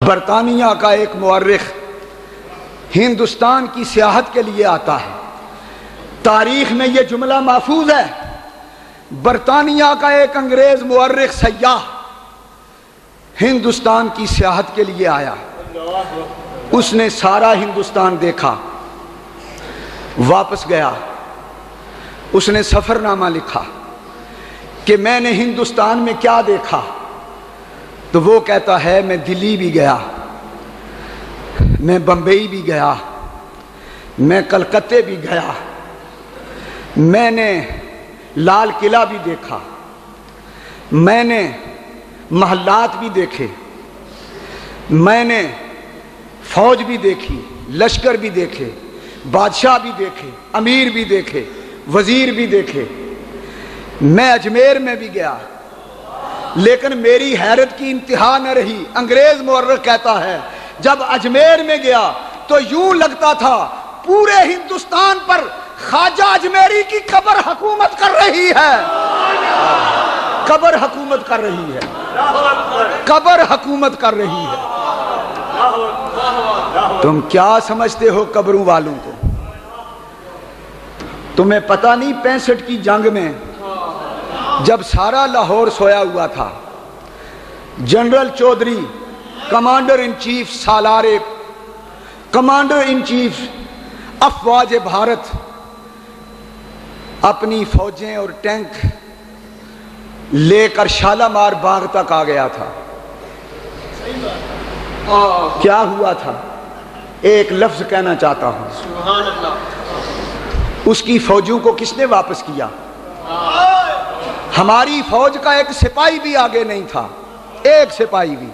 برطانیہ کا ایک مورخ ہندوستان کی سیاحت کے لیے آتا ہے. تاریخ میں یہ جملہ محفوظ ہے. برطانیہ کا ایک انگریز مورخ سیاح ہندوستان کی سیاحت کے لیے آیا. اس نے سارا ہندوستان دیکھا, واپس گیا. اس نے سفر نامہ لکھا کہ میں نے ہندوستان میں کیا دیکھا. تو وہ کہتا ہے میں دلی بھی گیا, میں بمبئی بھی گیا, میں کلکتے بھی گیا, میں نے لال قلعہ بھی دیکھا, میں نے محلات بھی دیکھے, میں نے فوج بھی دیکھی, لشکر بھی دیکھے, بادشاہ بھی دیکھے, امیر بھی دیکھے, وزیر بھی دیکھے. میں اجمیر میں بھی گیا, لیکن میری حیرت کی انتہا نہ رہی. انگریز مورخ کہتا ہے جب اجمیر میں گیا تو یوں لگتا تھا پورے ہندوستان پر خواجہ اجمیری کی قبر حکومت کر رہی ہے. قبر حکومت کر رہی ہے, قبر حکومت کر رہی ہے. تم کیا سمجھتے ہو قبروں والوں کو؟ تمہیں پتہ نہیں 65 کی جنگ میں جب سارا لاہور سویا ہوا تھا, general Chaudhry commander in chief سالار, کمانڈر ان چیف افواج بھارت, اپنی فوجیں اور ٹینک لے کر شالامار باغ تک آ گیا تھا. کیا ہوا تھا؟ ایک لفظ کہنا چاہتا ہوں. سبحان اللہ. اس کی فوجوں کو کس نے واپس کیا؟ ہماری فوج کا ایک سپاہی بھی آگے نہیں تھا, ایک سپاہی بھی.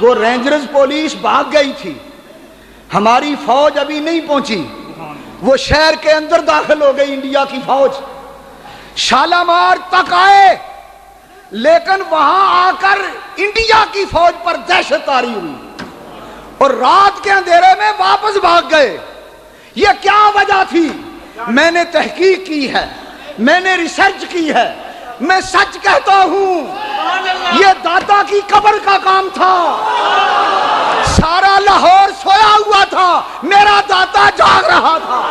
وہ رینجرز پولیس بھاگ گئی تھی, ہماری فوج ابھی نہیں پہنچی. وہ شہر کے اندر داخل ہو گئی انڈیا کی فوج, شالامار تک آئے, لیکن وہاں آ کر انڈیا کی فوج پر دہشت طاری ہوئی اور رات کے اندھیرے میں واپس بھاگ گئے. یہ کیا وجہ تھی؟ میں نے تحقیق کی ہے, میں نے ریسرچ کی ہے, میں سچ کہتا ہوں یہ داتا کی قبر کا کام تھا. سارا لاہور سویا ہوا تھا, میرا داتا جاگ رہا تھا.